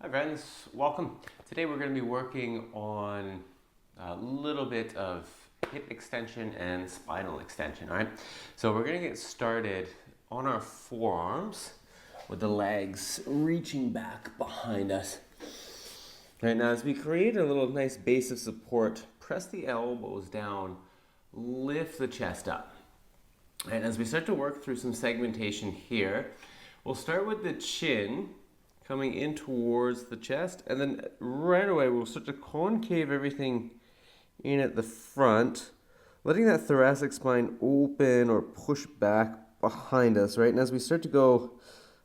Hi friends, welcome. Today we're going to be working on a little bit of hip extension and spinal extension, all right? So we're going to get started on our forearms with the legs reaching back behind us. Right now, as we create a little nice base of support, press the elbows down, lift the chest up. And as we start to work through some segmentation here, we'll start with the chin coming in towards the chest, and then right away we'll start to concave everything in at the front, letting that thoracic spine open or push back behind us, right? And as we start to go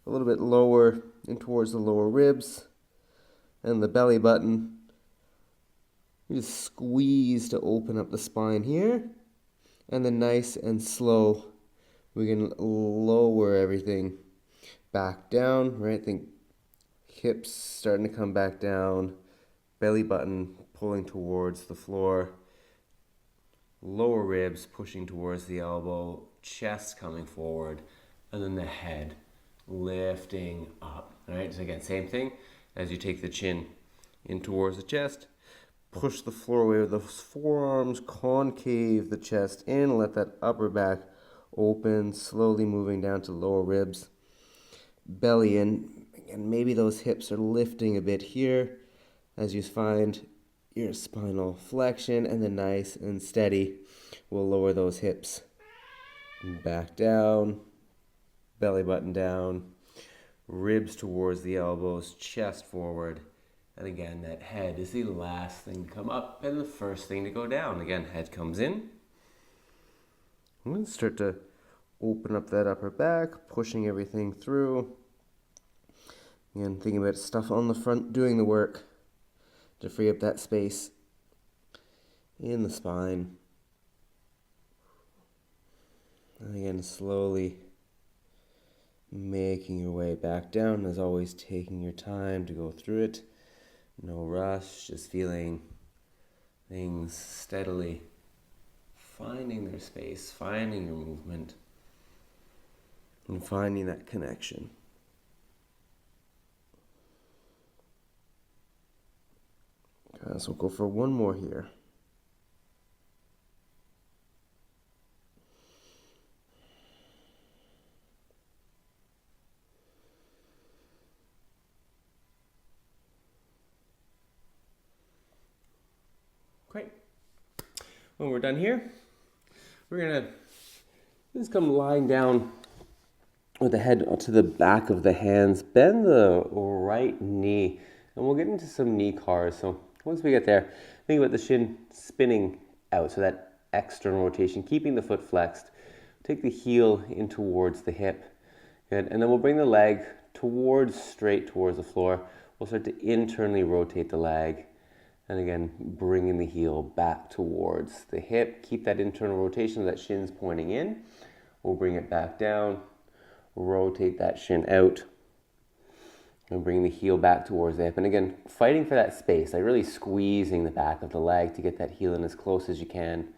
a little bit lower in towards the lower ribs and the belly button, we just squeeze to open up the spine here, and then nice and slow we can lower everything back down, right? Think hips starting to come back down, belly button pulling towards the floor, lower ribs pushing towards the elbow, chest coming forward, and then the head lifting up. All right, so again, same thing as you take the chin in towards the chest, push the floor away with the forearms, concave the chest in, let that upper back open, slowly moving down to lower ribs, belly in, and maybe those hips are lifting a bit here as you find your spinal flexion, and then nice and steady we'll lower those hips back down, belly button down, ribs towards the elbows, chest forward, and again that head is the last thing to come up and the first thing to go down. Again, head comes in, and then start to open up that upper back, pushing everything through. Again, thinking about stuff on the front doing the work to free up that space in the spine. And again, slowly making your way back down, as always, taking your time to go through it. No rush, just feeling things steadily finding their space, finding your movement, and finding that connection. So we'll go for one more here. Great. When we're done here, we're going to just come lying down with the head to the back of the hands. Bend the right knee, and we'll get into some knee cars. So once we get there, think about the shin spinning out, so that external rotation, keeping the foot flexed. Take the heel in towards the hip. Good. And then we'll bring the leg straight towards the floor. We'll start to internally rotate the leg. And again, bringing the heel back towards the hip. Keep that internal rotation, that shin's pointing in. We'll bring it back down. Rotate that shin out. And bring the heel back towards the hip. And again, fighting for that space, like really squeezing the back of the leg to get that heel in as close as you can.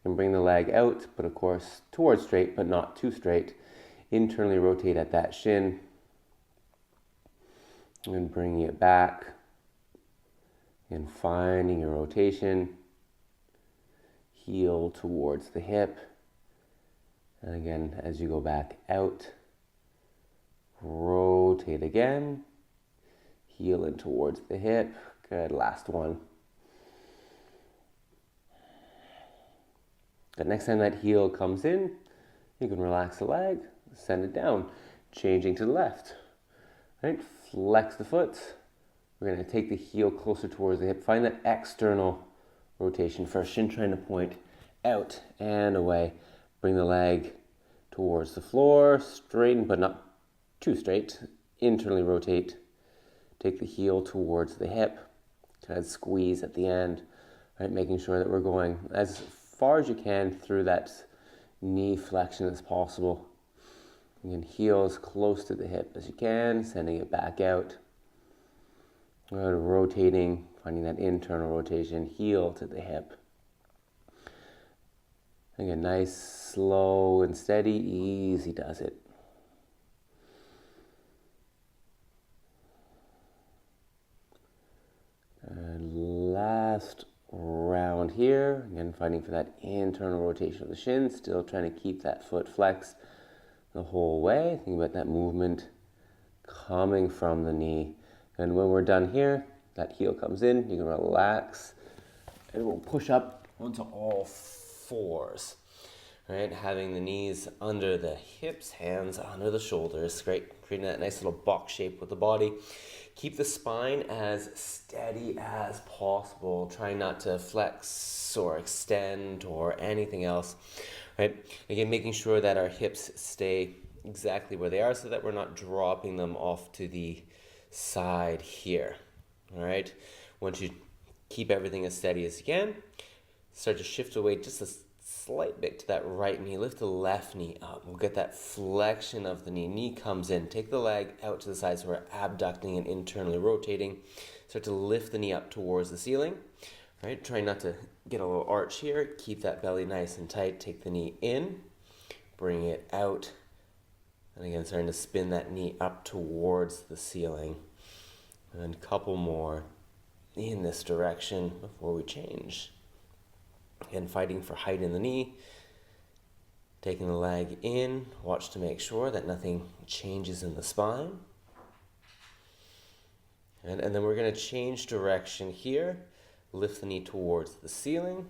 And bring the leg out, but of course towards straight, but not too straight. Internally rotate at that shin. And bringing it back. And finding your rotation. Heel towards the hip. And again, as you go back out, rotate again. Heel in towards the hip. Good, last one. The next time that heel comes in, you can relax the leg, send it down, changing to the left. Right? Flex the foot. We're going to take the heel closer towards the hip. Find that external rotation first. Shin trying to point out and away. Bring the leg towards the floor, straighten but not too straight. Internally rotate. Take the heel towards the hip. Kind of squeeze at the end. Right? Making sure that we're going as far as you can through that knee flexion as possible. Again, heel as close to the hip as you can, sending it back out. Rotating, finding that internal rotation, heel to the hip. Again, nice, slow and steady, easy does it. last round here. Again, fighting for that internal rotation of the shin, still trying to keep that foot flexed the whole way. Think about that movement coming from the knee. And when we're done here, that heel comes in, you can relax, and we'll push up onto all fours. Right, having the knees under the hips, hands under the shoulders. Great, creating that nice little box shape with the body. Keep the spine as steady as possible. Try not to flex or extend or anything else. Right, again, making sure that our hips stay exactly where they are so that we're not dropping them off to the side here. All right, once you keep everything as steady as you can, start to shift away just a slight bit to that right knee. Lift the left knee up. We'll get that flexion of the knee. Knee comes in. Take the leg out to the side so we're abducting and internally rotating. Start to lift the knee up towards the ceiling. Right? Try not to get a little arch here. Keep that belly nice and tight. Take the knee in. Bring it out. And again, starting to spin that knee up towards the ceiling. And a couple more in this direction before we change. Again, fighting for height in the knee, taking the leg in, watch to make sure that nothing changes in the spine. And then we're going to change direction here, lift the knee towards the ceiling,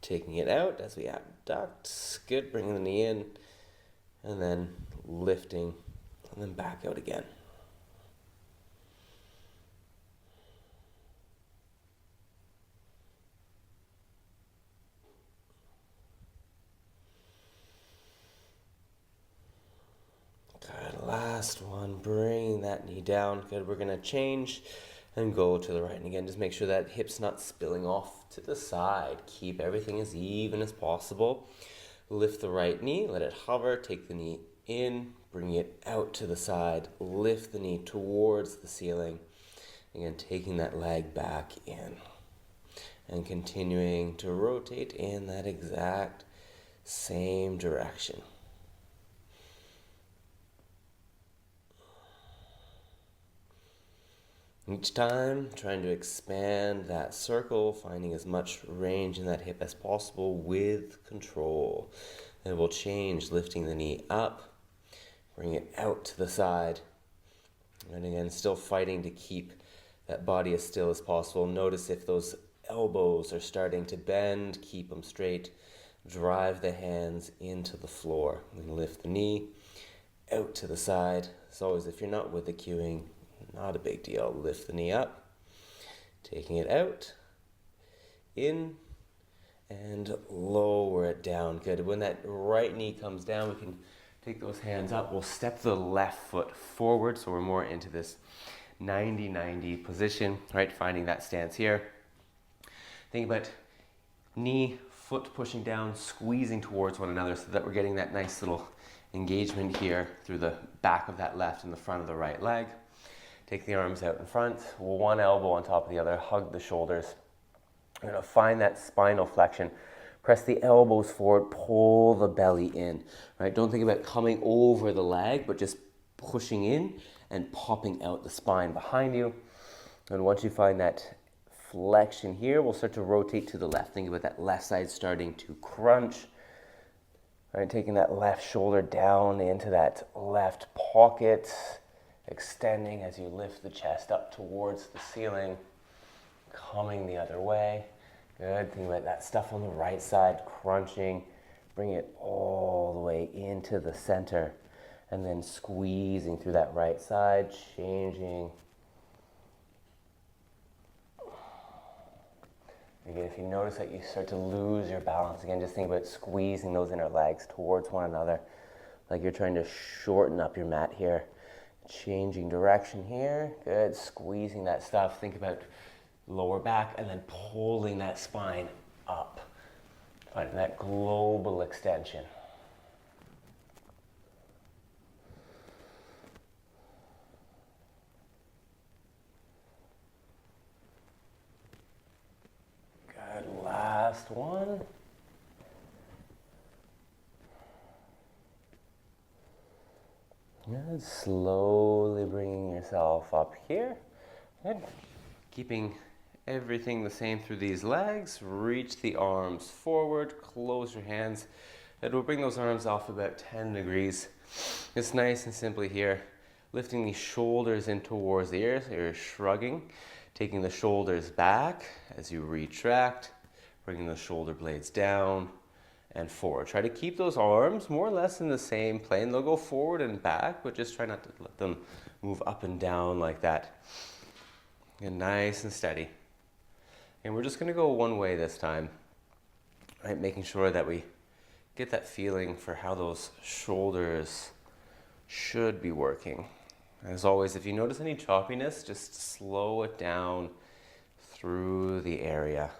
taking it out as we abduct, good, bringing the knee in, and then lifting, and then back out again. Good, last one, bring that knee down. Good, we're gonna change and go to the right. And again, just make sure that hip's not spilling off to the side. Keep everything as even as possible. Lift the right knee, let it hover, take the knee in, bring it out to the side, lift the knee towards the ceiling. Again, taking that leg back in and continuing to rotate in that exact same direction. Each time, trying to expand that circle, finding as much range in that hip as possible with control. And we'll change, lifting the knee up, bring it out to the side. And again, still fighting to keep that body as still as possible. Notice if those elbows are starting to bend, keep them straight. Drive the hands into the floor. And lift the knee out to the side. As always, if you're not with the cueing, not a big deal. Lift the knee up, taking it out, in, and lower it down. Good. When that right knee comes down, we can take those hands up. We'll step the left foot forward, so we're more into this 90-90 position, right? Finding that stance here. Think about knee, foot pushing down, squeezing towards one another so that we're getting that nice little engagement here through the back of that left and the front of the right leg. Take the arms out in front, one elbow on top of the other, hug the shoulders. You're going to find that spinal flexion. Press the elbows forward, pull the belly in. Right? Don't think about coming over the leg, but just pushing in and popping out the spine behind you. And once you find that flexion here, we'll start to rotate to the left. Think about that left side starting to crunch. Right? Taking that left shoulder down into that left pocket. Extending as you lift the chest up towards the ceiling, coming the other way. Good, think about that stuff on the right side, crunching. Bring it all the way into the center and then squeezing through that right side, changing. Again, if you notice that you start to lose your balance, again, just think about squeezing those inner legs towards one another, like you're trying to shorten up your mat here. Changing direction here, good, squeezing that stuff. Think about lower back and then pulling that spine up. Finding that global extension. Good, last one. Good. Slowly bringing yourself up here. Good. Keeping everything the same through these legs. Reach the arms forward, close your hands, and we'll bring those arms off about 10 degrees. It's nice and simply here. Lifting the shoulders in towards the ear, so you're shrugging. Taking the shoulders back as you retract, bringing the shoulder blades down and forward. Try to keep those arms more or less in the same plane. They'll go forward and back, but just try not to let them move up and down like that. And nice and steady. And we're just going to go one way this time, right? Making sure that we get that feeling for how those shoulders should be working. As always, if you notice any choppiness, just slow it down through the area.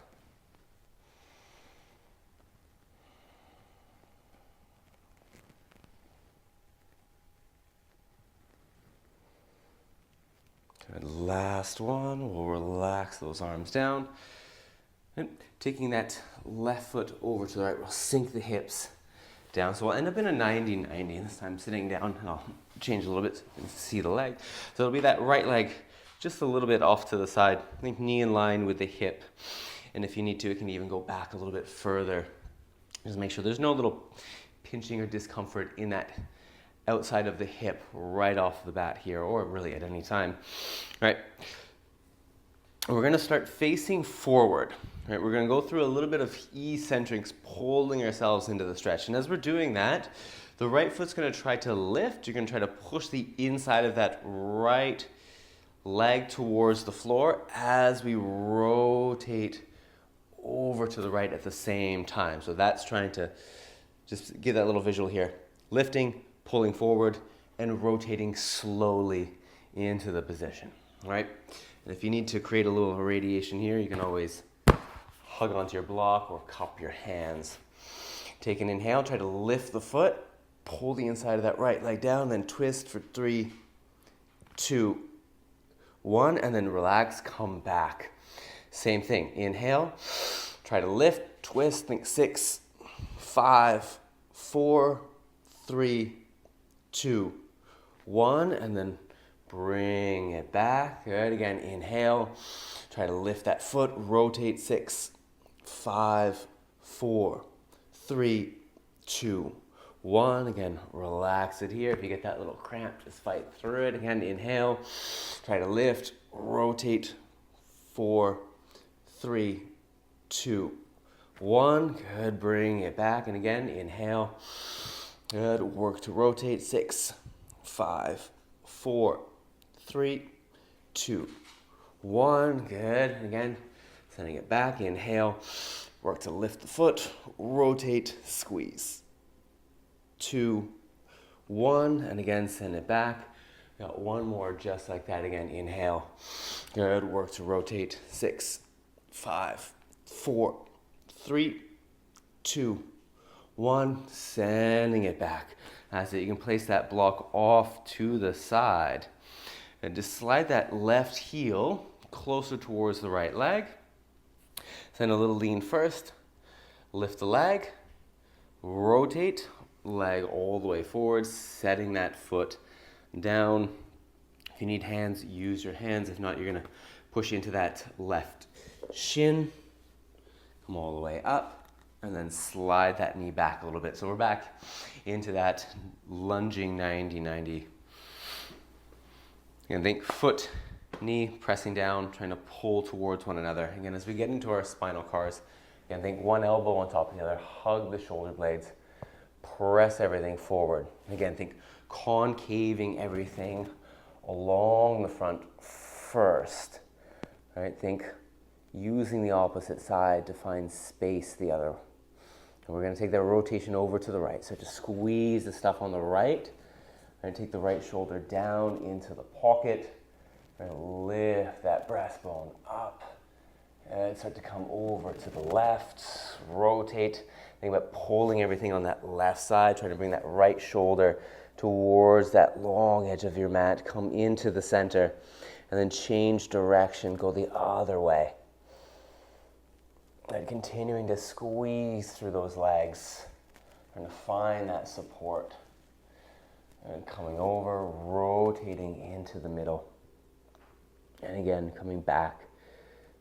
Good. Last one, we'll relax those arms down. And taking that left foot over to the right, we'll sink the hips down. So we'll end up in a 90-90. This time sitting down, and I'll change a little bit so you can see the leg. So it'll be that right leg just a little bit off to the side. I think knee in line with the hip. And if you need to, it can even go back a little bit further. Just make sure there's no little pinching or discomfort in that outside of the hip right off the bat here, or really at any time. All right. We're going to start facing forward. Right, we're going to go through a little bit of eccentrics, pulling ourselves into the stretch. And as we're doing that, the right foot's going to try to lift. You're going to try to push the inside of that right leg towards the floor as we rotate over to the right at the same time. So that's trying to just give that little visual here. Lifting, pulling forward, and rotating slowly into the position. All right? And if you need to create a little radiation here, you can always hug onto your block or cup your hands. Take an inhale, try to lift the foot, pull the inside of that right leg down, then twist for 3, 2, 1, and then relax, come back. Same thing, inhale, try to lift, twist, think 6, 5, 4, 3, 2, 1, and then bring it back. Good, again, inhale, try to lift that foot, rotate 6, 5, 4, 3, 2, 1. Again, relax it here. If you get that little cramp, just fight through it. Again, inhale, try to lift, rotate, 4, 3, 2, 1. Good, bring it back. And again, inhale. Good, work to rotate, 6, 5, 4, 3, 2, 1. Good, and again, sending it back, inhale, work to lift the foot, rotate, squeeze. 2, 1, and again, send it back. Got one more just like that again, inhale. Good, work to rotate, 6, 5, 4, 3, 2, 1, sending it back. That's it, you can place that block off to the side. And just slide that left heel closer towards the right leg. Send a little lean first. Lift the leg. Rotate. Leg all the way forward. Setting that foot down. If you need hands, use your hands. If not, you're going to push into that left shin. Come all the way up. And then slide that knee back a little bit. So we're back into that lunging 90-90. Again, think foot, knee pressing down, trying to pull towards one another. Again, as we get into our spinal cars, again, think one elbow on top of the other, hug the shoulder blades, press everything forward. Again, think concaving everything along the front first. All right, think using the opposite side to find space the other. And we're going to take that rotation over to the right. So just squeeze the stuff on the right. And take the right shoulder down into the pocket and lift that breastbone up and start to come over to the left, rotate. Think about pulling everything on that left side, trying to bring that right shoulder towards that long edge of your mat, come into the center, and then change direction, go the other way. And continuing to squeeze through those legs, trying to find that support. And coming over, rotating into the middle. And again, coming back,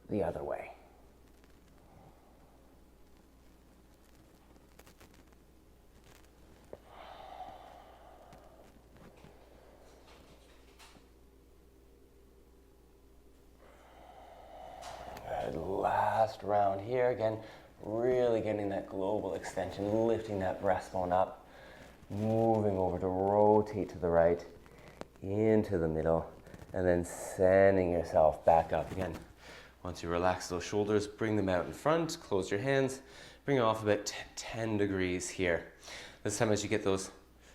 the other way. Good. Last round here. Again, really getting that global extension, lifting that breastbone up, moving over to rotate to the right, into the middle, and then sending yourself back up again. Once you relax those shoulders, bring them out in front, close your hands, bring it off about 10 degrees here. This time as you get those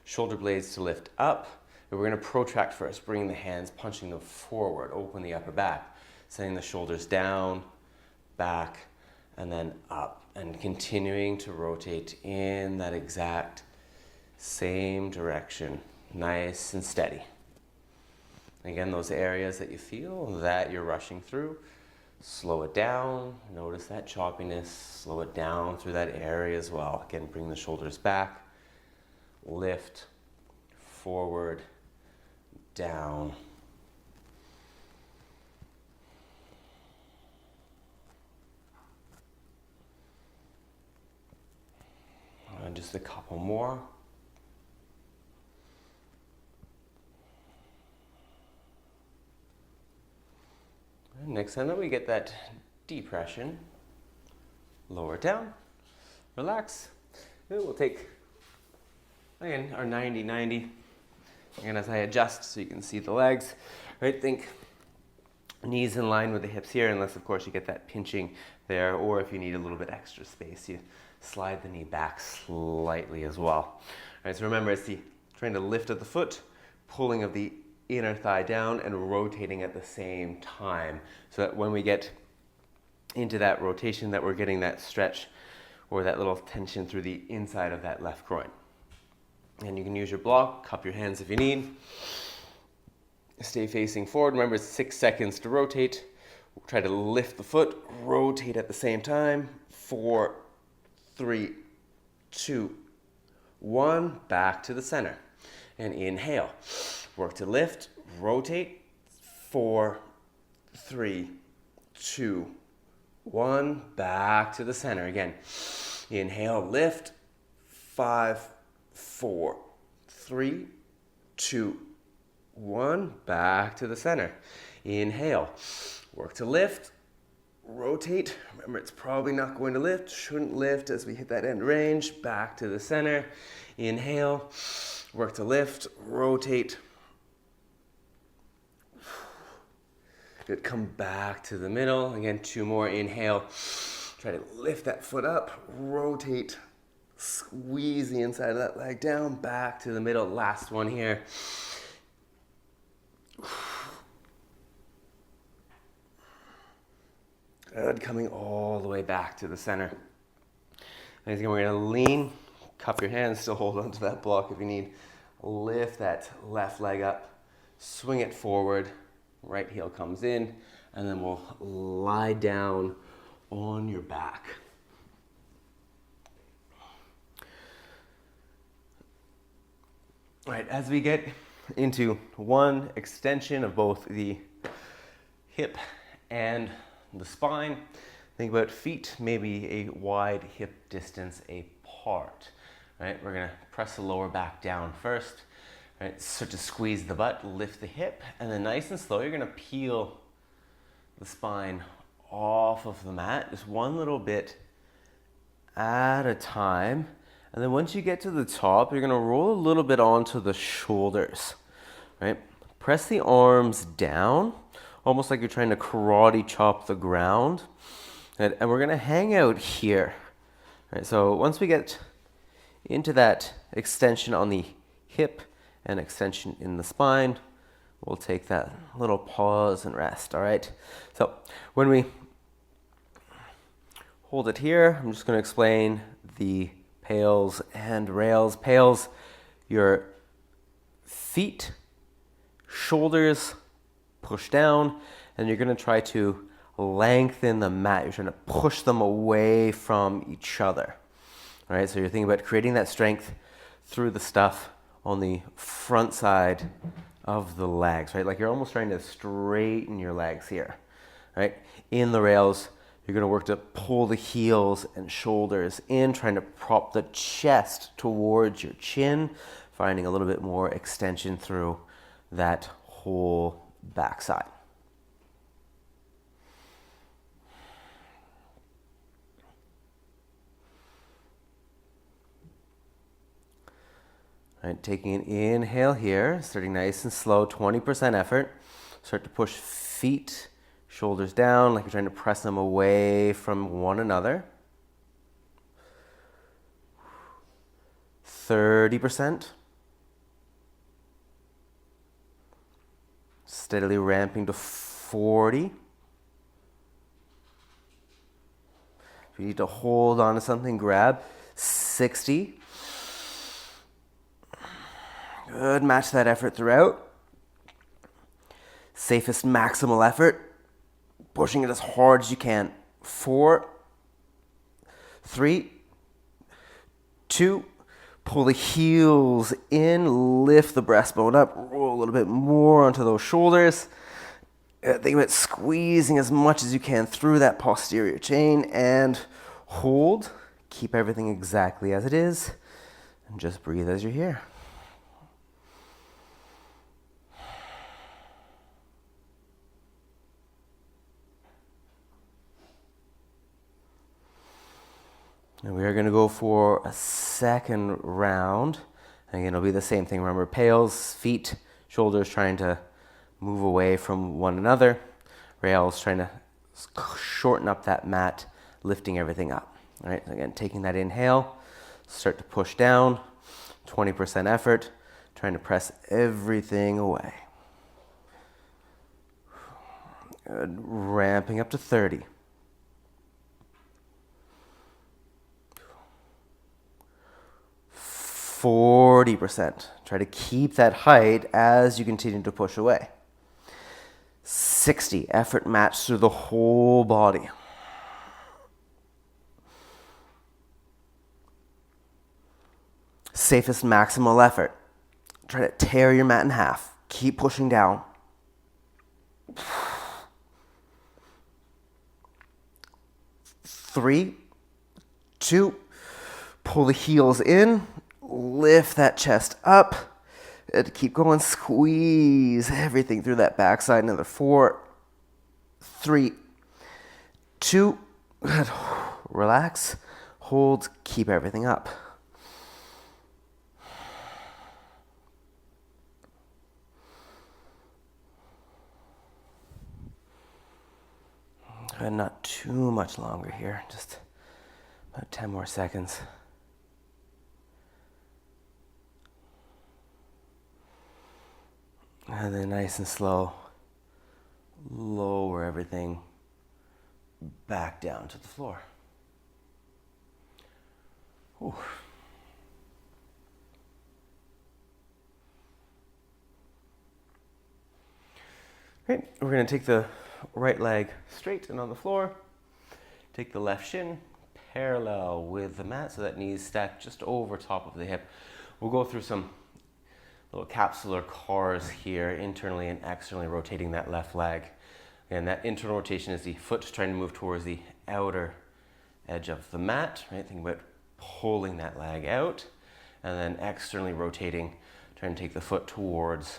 shoulder blades to lift up, we're going to protract first, bring the hands, punching them forward, open the upper back, sending the shoulders down, back, and then up, and continuing to rotate in that exact same direction, nice and steady. Again, those areas that you feel that you're rushing through, slow it down, notice that choppiness, slow it down through that area as well. Again, bring the shoulders back, lift, forward, down. And just a couple more. And next time that we get that depression, lower it down, relax. And we'll take, again, our 90-90. Again, as I adjust so you can see the legs, right? Think knees in line with the hips here, unless of course you get that pinching there, or if you need a little bit extra space, you slide the knee back slightly as well. All right, so remember, it's the trying to lift at the foot, pulling of the inner thigh down, and rotating at the same time, so that when we get into that rotation, that we're getting that stretch or that little tension through the inside of that left groin. And you can use your block, cup your hands if you need. Stay facing forward. Remember, it's 6 seconds to rotate. We'll try to lift the foot, rotate at the same time. 4, 3, 2, 1. Back to the center. And inhale. Work to lift, rotate. 4, 3, 2, 1. Back to the center. Again, inhale, lift. 5, 4, 3, 2, 1. Back to the center. Inhale. Work to lift. Rotate. Remember, it's probably not going to lift. Shouldn't lift as we hit that end range. Back to the center. Inhale. Work to lift. Rotate. Good. Come back to the middle. Again, 2 more. Inhale. Try to lift that foot up. Rotate. Squeeze the inside of that leg down. Back to the middle. Last one here. Good. Coming all the way back to the center. And again, we're going to lean. Cup your hands. Still hold onto that block if you need. Lift that left leg up. Swing it forward. Right heel comes in. And then we'll lie down on your back. All right, as we get into one extension of both the hip and the spine, think about feet maybe a wide hip distance apart. Right, we're gonna press the lower back down first. Right, start to squeeze the butt, lift the hip, and then nice and slow, you're gonna peel the spine off of the mat, just one little bit at a time. And then once you get to the top, you're gonna roll a little bit onto the shoulders, right? Press the arms down, almost like you're trying to karate chop the ground. And we're gonna hang out here, right? So once we get into that extension on the hip and extension in the spine, we'll take that little pause and rest, all right? So when we hold it here, I'm just gonna explain the pails and rails. Pails, your feet, shoulders push down, and you're going to try to lengthen the mat. You're trying to push them away from each other. All right, so you're thinking about creating that strength through the stuff on the front side of the legs, right? Like you're almost trying to straighten your legs here. right? In the rails, you're going to work to pull the heels and shoulders in, trying to prop the chest towards your chin, finding a little bit more extension through that whole backside. All right, taking an inhale here, starting nice and slow, 20% effort. Start to push feet, shoulders down, like you're trying to press them away from one another. 30%. Steadily ramping to 40. If you need to hold on to something, grab. 60. Good, match that effort throughout. Safest maximal effort, pushing it as hard as you can. 4, 3, 2, pull the heels in, lift the breastbone up, roll a little bit more onto those shoulders. Think about squeezing as much as you can through that posterior chain and hold. Keep everything exactly as it is and just breathe as you're here. And we are going to go for a second round. Again, it'll be the same thing. Remember, pails, feet, shoulders trying to move away from one another. Rails trying to shorten up that mat, lifting everything up. All right, so again, taking that inhale, start to push down, 20% effort, trying to press everything away. Good. Ramping up to 30. 40%. Try to keep that height as you continue to push away. 60. Effort match through the whole body. Safest maximal effort. Try to tear your mat in half. Keep pushing down. 3, 2, pull the heels in. Lift that chest up and keep going. Squeeze everything through that backside. Another 4, 3, 2. Good. Relax. Hold. Keep everything up. And not too much longer here. Just about 10 more seconds. And then nice and slow, lower everything back down to the floor. Whew. Great, we're going to take the right leg straight and on the floor. Take the left shin parallel with the mat, so that knee's stacked just over top of the hip. We'll go through some little capsular cars here, internally and externally rotating that left leg. And that internal rotation is the foot trying to move towards the outer edge of the mat, right? Think about pulling that leg out, and then externally rotating, trying to take the foot towards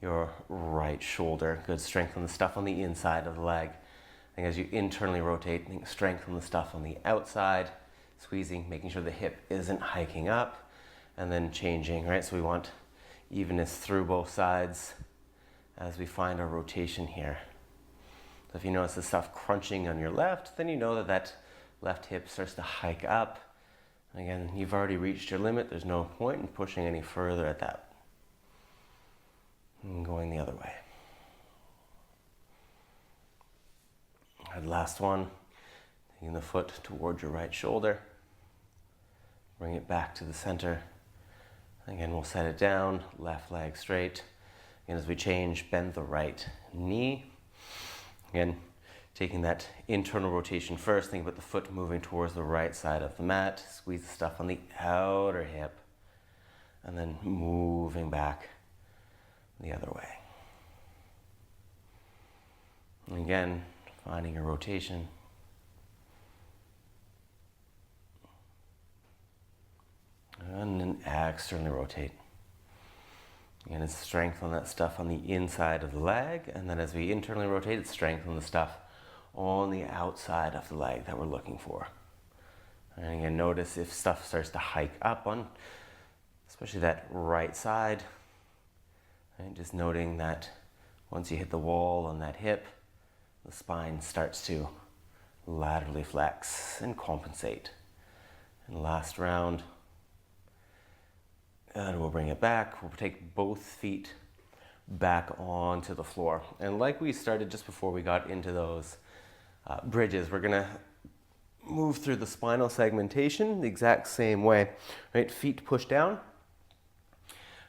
your right shoulder. Good strength on the stuff on the inside of the leg. I think as you internally rotate, think strength on the stuff on the outside, squeezing, making sure the hip isn't hiking up, and then changing, right? So we want evenness through both sides as we find our rotation here. So if you notice the stuff crunching on your left, then you know that that left hip starts to hike up. Again, you've already reached your limit. There's no point in pushing any further at that. And going the other way. And last one, taking the foot towards your right shoulder. Bring it back to the center. Again, we'll set it down, left leg straight. And as we change, bend the right knee. Again, taking that internal rotation first, think about the foot moving towards the right side of the mat. Squeeze the stuff on the outer hip. And then moving back the other way. And again, finding your rotation. And then externally rotate. Again, it's strength on that stuff on the inside of the leg, and then as we internally rotate, it's strength on the stuff on the outside of the leg that we're looking for. And again, notice if stuff starts to hike up on, especially that right side, right? Just noting that once you hit the wall on that hip, the spine starts to laterally flex and compensate. And last round, and we'll bring it back. We'll take both feet back onto the floor. And like we started just before we got into those bridges, we're gonna move through the spinal segmentation the exact same way, right? Feet push down.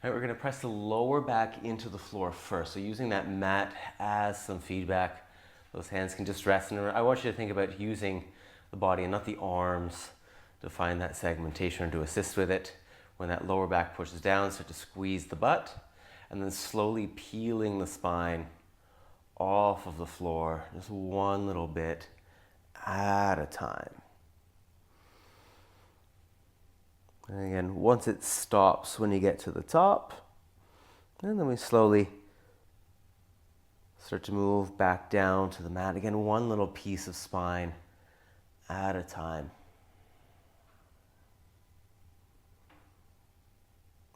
Right, we're gonna press the lower back into the floor first. So using that mat as some feedback, those hands can just rest. And I want you to think about using the body and not the arms to find that segmentation or to assist with it. When that lower back pushes down, start to squeeze the butt, and then slowly peeling the spine off of the floor, just one little bit at a time. And again, once it stops when you get to the top, and then we slowly start to move back down to the mat. Again, one little piece of spine at a time.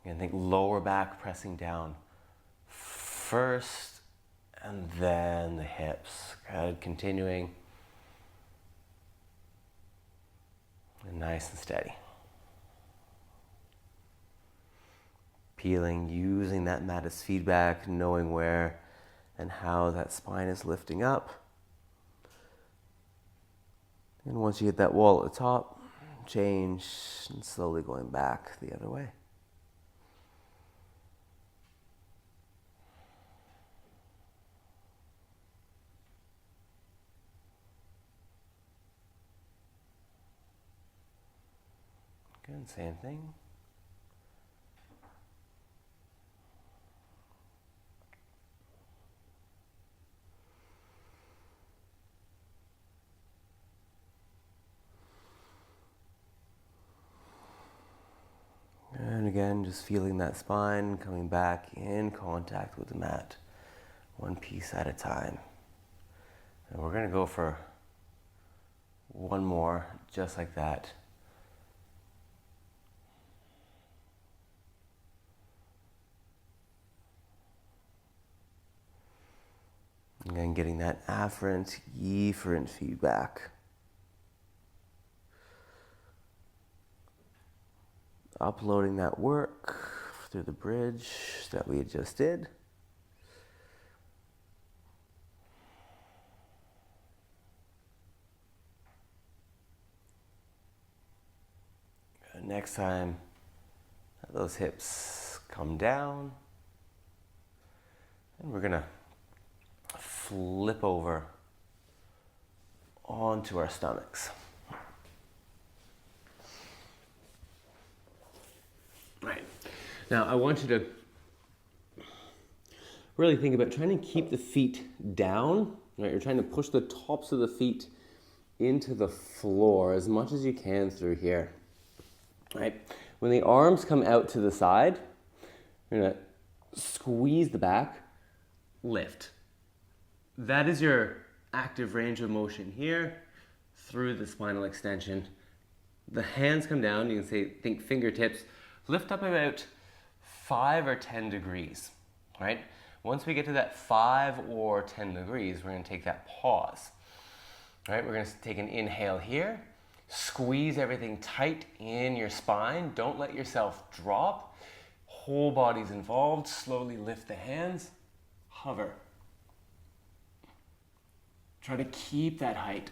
And think lower back pressing down first, and then the hips. Good, continuing. And nice and steady. Peeling, using that mat as feedback, knowing where and how that spine is lifting up. And once you hit that wall at the top, change and slowly going back the other way. Good, same thing. And again, just feeling that spine coming back in contact with the mat, one piece at a time. And we're going to go for one more, just like that. Again, getting that afferent, efferent feedback. Uploading that work through the bridge that we just did. Next time, those hips come down. And we're gonna flip over onto our stomachs. Right. Now I want you to really think about trying to keep the feet down. Right? You're trying to push the tops of the feet into the floor as much as you can through here. Right? When the arms come out to the side, you're gonna squeeze the back, lift. That is your active range of motion here through the spinal extension. The hands come down, you can think fingertips, lift up about 5 or 10 degrees, right? Once we get to that 5 or 10 degrees, we're gonna take that pause, right? We're gonna take an inhale here, squeeze everything tight in your spine, don't let yourself drop, whole body's involved, slowly lift the hands, hover. Try to keep that height.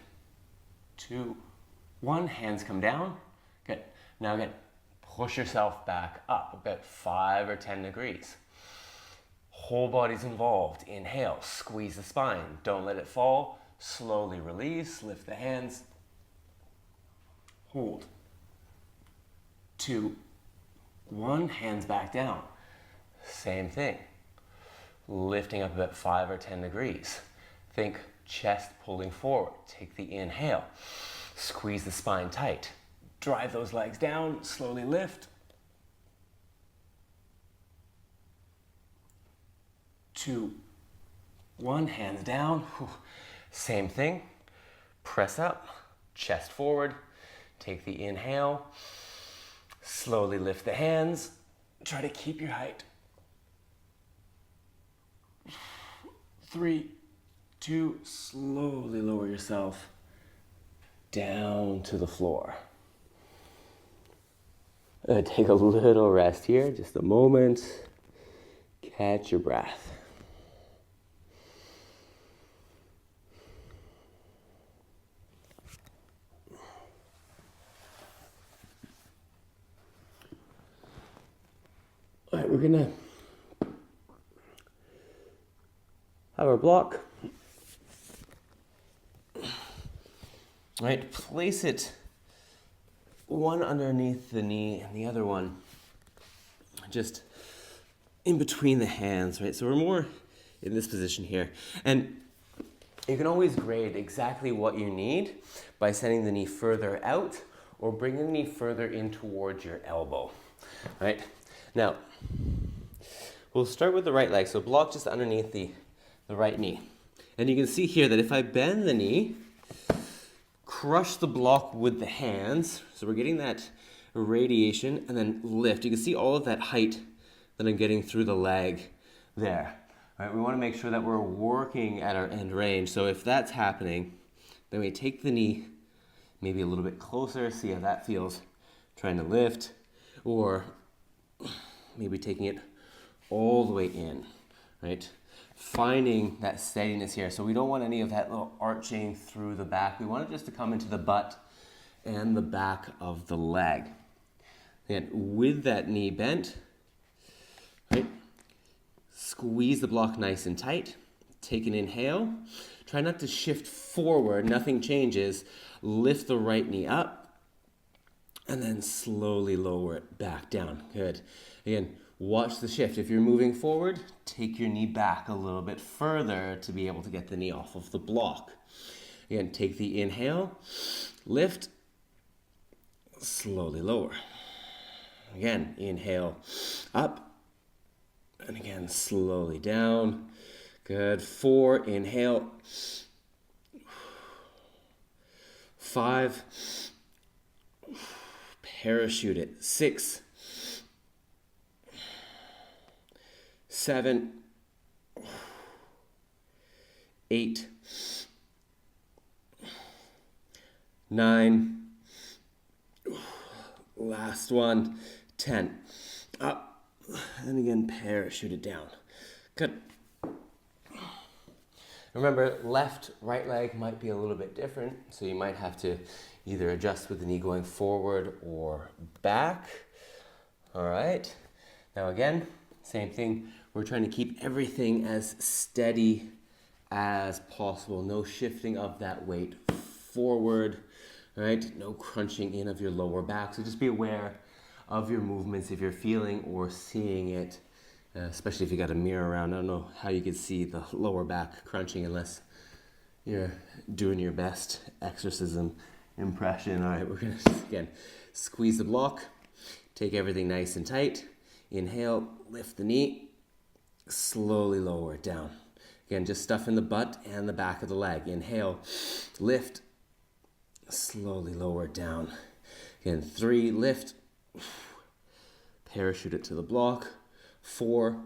2, 1, hands come down. Good. Now again, push yourself back up about 5 or 10 degrees. Whole body's involved. Inhale, squeeze the spine. Don't let it fall. Slowly release, lift the hands. Hold. 2, 1, hands back down. Same thing. Lifting up about 5 or 10 degrees. Think chest pulling forward. Take the inhale. Squeeze the spine tight. Drive those legs down, slowly lift. 2, 1, hands down. Same thing. Press up, chest forward. Take the inhale. Slowly lift the hands. Try to keep your height. 3, 2, slowly lower yourself down to the floor. Take a little rest here, just a moment. Catch your breath. All right, we're gonna have our block. All right, place it one underneath the knee and the other one just in between the hands, right? So we're more in this position here. And you can always grade exactly what you need by sending the knee further out or bringing the knee further in towards your elbow, right? Now, we'll start with the right leg. So block just underneath the right knee. And you can see here that if I bend the knee, crush the block with the hands, so we're getting that radiation, and then lift. You can see all of that height that I'm getting through the leg there. All right, we want to make sure that we're working at our end range. So if that's happening, then we take the knee maybe a little bit closer, see how that feels, trying to lift, or maybe taking it all the way in, right? Finding that steadiness here. So we don't want any of that little arching through the back. We want it just to come into the butt and the back of the leg. And with that knee bent, right? Squeeze the block nice and tight. Take an inhale. Try not to shift forward. Nothing changes. Lift the right knee up. And then slowly lower it back down. Good. Again, watch the shift. If you're moving forward, take your knee back a little bit further to be able to get the knee off of the block. Again, take the inhale, lift, slowly lower. Again, inhale, up, and again, slowly down. Good. 4, inhale. 5, parachute it. 6, 7, 8, 9, last one, 10. Up, and again, parachute it down. Good. Remember, left, right leg might be a little bit different, so you might have to either adjust with the knee going forward or back. All right. Now again, same thing. We're trying to keep everything as steady as possible. No shifting of that weight forward, right? No crunching in of your lower back. So just be aware of your movements if you're feeling or seeing it, especially if you got a mirror around. I don't know how you could see the lower back crunching unless you're doing your best exorcism impression. All right, we're gonna, again, squeeze the block, take everything nice and tight. Inhale, lift the knee, slowly lower it down. Again, just stuff in the butt and the back of the leg. Inhale, lift, slowly lower it down. Again, 3, lift, parachute it to the block. 4,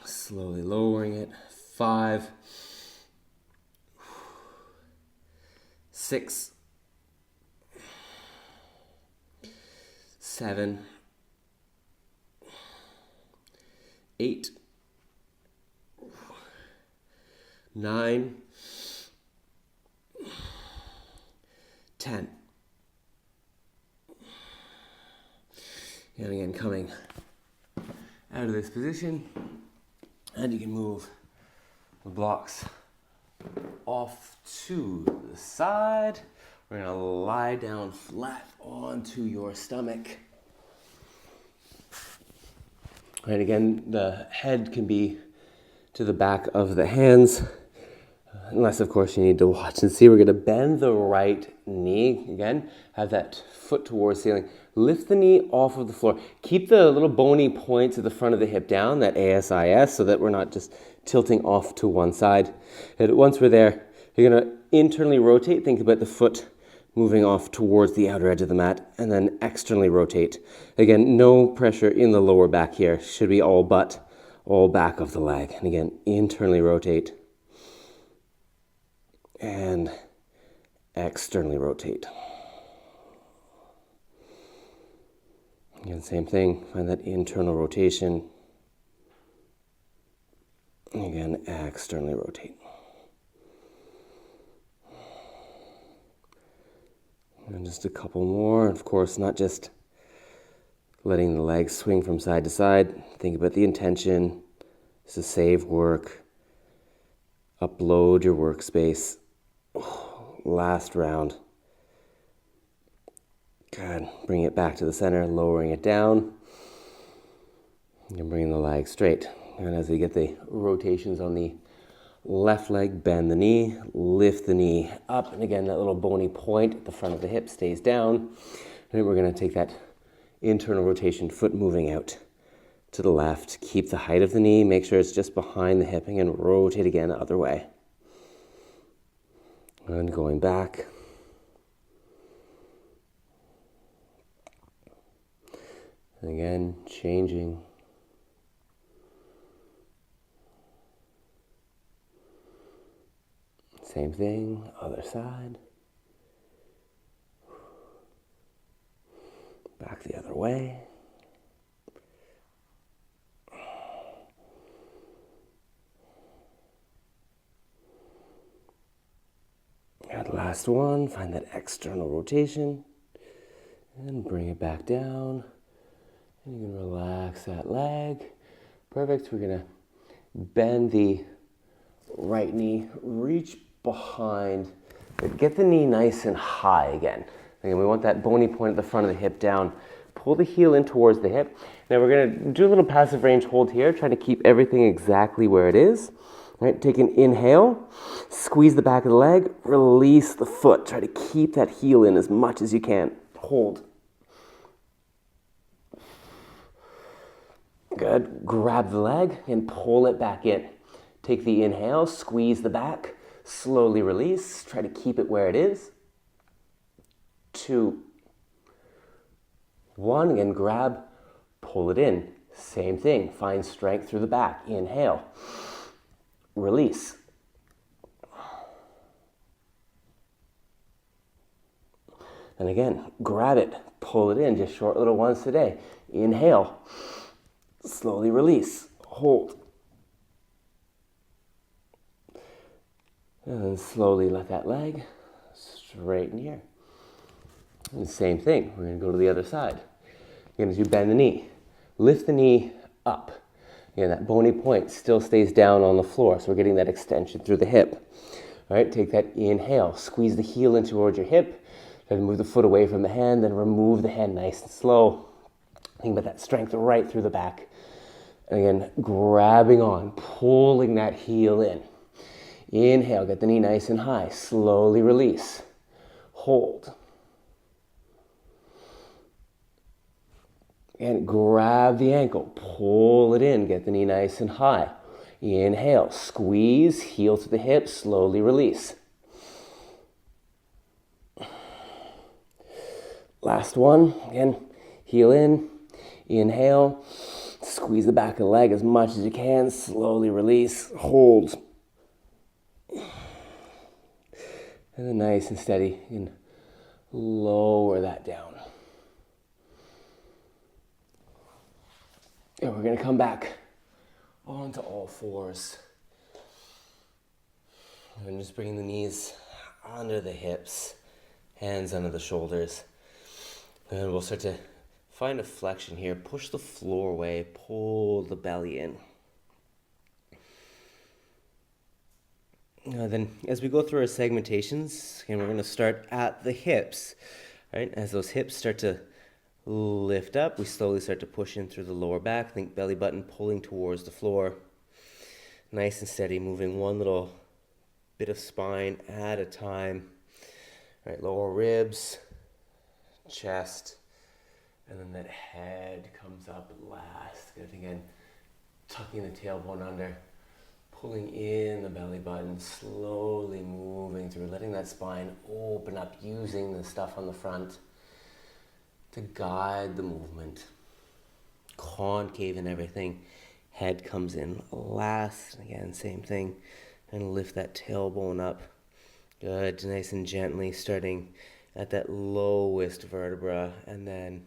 slowly lowering it. 5, 6, 7, 8, 9, 10. And again, coming out of this position, and you can move the blocks off to the side. We're gonna lie down flat onto your stomach. And again, the head can be to the back of the hands. Unless, of course, you need to watch and see. We're going to bend the right knee. Again, have that foot towards ceiling. Lift the knee off of the floor. Keep the little bony points at the front of the hip down, that ASIS, so that we're not just tilting off to one side. And once we're there, you're going to internally rotate. Think about the foot moving off towards the outer edge of the mat, and then externally rotate. Again, no pressure in the lower back here. Should be all butt, all back of the leg. And again, internally rotate. And externally rotate. Again, same thing, find that internal rotation. Again, externally rotate. And just a couple more. Of course, not just letting the legs swing from side to side. Think about the intention. This is save work. Upload your workspace. Last round. Good. Bring it back to the center, lowering it down. And bringing the leg straight. And as we get the rotations on the left leg, bend the knee, lift the knee up. And again, that little bony point at the front of the hip stays down. And then we're going to take that internal rotation, foot moving out to the left. Keep the height of the knee. Make sure it's just behind the hip. And rotate again the other way. And going back. And again, changing. Same thing, other side. Back the other way. And last one, find that external rotation. And bring it back down. And you can relax that leg. Perfect. We're going to bend the right knee, reach behind, but get the knee nice and high again. Again, we want that bony point at the front of the hip down. Pull the heel in towards the hip. Now we're going to do a little passive range hold here, trying to keep everything exactly where it is. Right, take an inhale, squeeze the back of the leg, release the foot. Try to keep that heel in as much as you can. Hold. Good. Grab the leg and pull it back in. Take the inhale, squeeze the back, slowly release. Try to keep it where it is. 2, 1. Again, grab, pull it in. Same thing. Find strength through the back. Inhale. Release. And again, grab it, pull it in, just short little ones today. Inhale, slowly release, hold. And then slowly let that leg straighten here. And same thing, we're going to go to the other side. Again, as you bend the knee, lift the knee up. Again, that bony point still stays down on the floor, so we're getting that extension through the hip. All right, take that inhale, squeeze the heel in towards your hip, then move the foot away from the hand, then remove the hand nice and slow. Think about that strength right through the back. And again, grabbing on, pulling that heel in. Inhale, get the knee nice and high, slowly release. Hold. And grab the ankle, pull it in, get the knee nice and high. Inhale, squeeze, heel to the hip, slowly release. Last one, again, heel in, inhale, squeeze the back of the leg as much as you can, slowly release, hold. And then nice and steady, and lower that down. And we're going to come back onto all fours. And just bring the knees under the hips, hands under the shoulders. And we'll start to find a flexion here. Push the floor away, pull the belly in. Then as we go through our segmentations, again, we're going to start at the hips. Right? As those hips start to lift up, we slowly start to push in through the lower back. Think belly button pulling towards the floor. Nice and steady, moving one little bit of spine at a time. All right, lower ribs, chest, and then that head comes up last. Good, again, tucking the tailbone under, pulling in the belly button, slowly moving through, letting that spine open up, using the stuff on the front to guide the movement. Concave and everything. Head comes in last. Again, same thing. And lift that tailbone up. Good, nice and gently, starting at that lowest vertebra, and then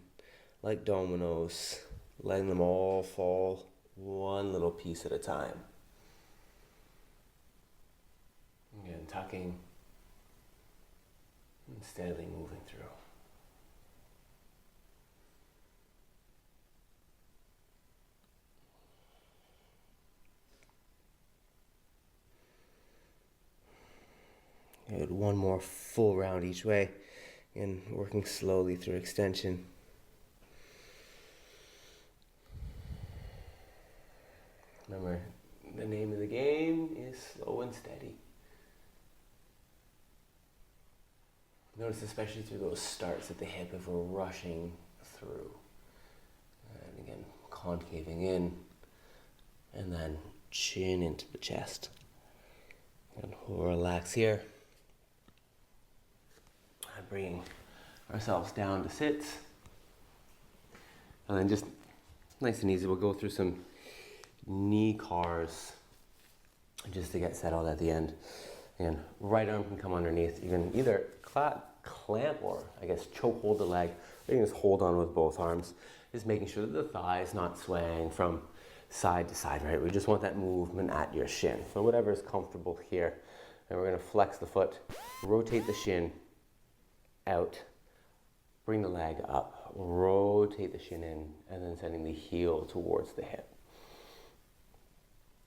like dominoes, letting them all fall one little piece at a time. Again, tucking and steadily moving through. Good, one more full round each way, and working slowly through extension. Remember, the name of the game is slow and steady. Notice especially through those starts at the hip if we're rushing through. And again, concaving in, and then chin into the chest. And we'll relax here. Bringing ourselves down to sit. And then just nice and easy, we'll go through some knee cars just to get settled at the end. And right arm can come underneath. You can either clamp or I guess choke hold the leg, or you can just hold on with both arms. Just making sure that the thigh is not swaying from side to side, right? We just want that movement at your shin. So whatever is comfortable here. And we're gonna flex the foot, rotate the shin out, bring the leg up, rotate the shin in, and then sending the heel towards the hip.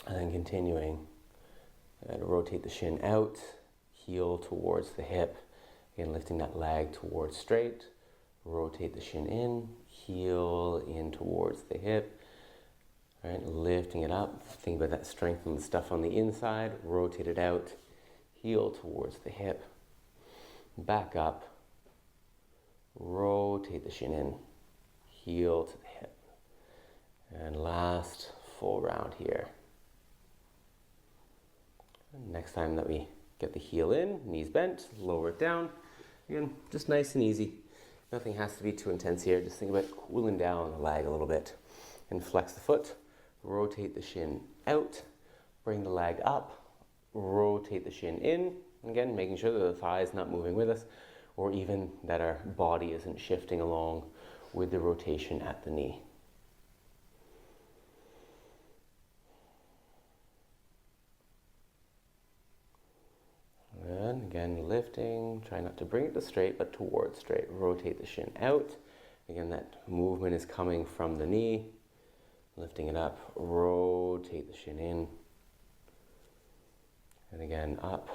And then continuing, rotate the shin out, heel towards the hip, again lifting that leg towards straight, rotate the shin in, heel in towards the hip, right, lifting it up, think about that strength and the stuff on the inside, rotate it out, heel towards the hip, back up, rotate the shin in, heel to the hip. And last full round here. And next time that we get the heel in, knees bent, lower it down. Again, just nice and easy. Nothing has to be too intense here. Just think about cooling down the leg a little bit. And flex the foot, rotate the shin out, bring the leg up, rotate the shin in. Again, making sure that the thigh is not moving with us, or even that our body isn't shifting along with the rotation at the knee. And again, lifting, try not to bring it to straight, but towards straight. Rotate the shin out. Again, that movement is coming from the knee. Lifting it up, rotate the shin in. And again, up.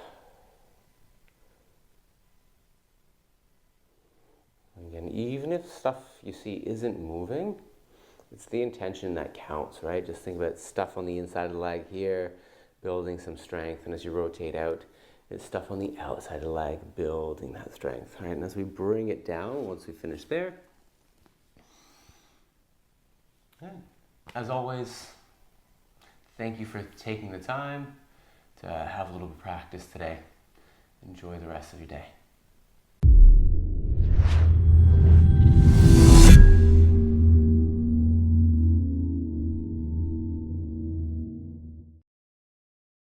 Again, even if stuff you see isn't moving, it's the intention that counts, right? Just think about stuff on the inside of the leg here, building some strength, and as you rotate out, it's stuff on the outside of the leg, building that strength, right? And as we bring it down, once we finish there, as always, thank you for taking the time to have a little bit of practice today. Enjoy the rest of your day.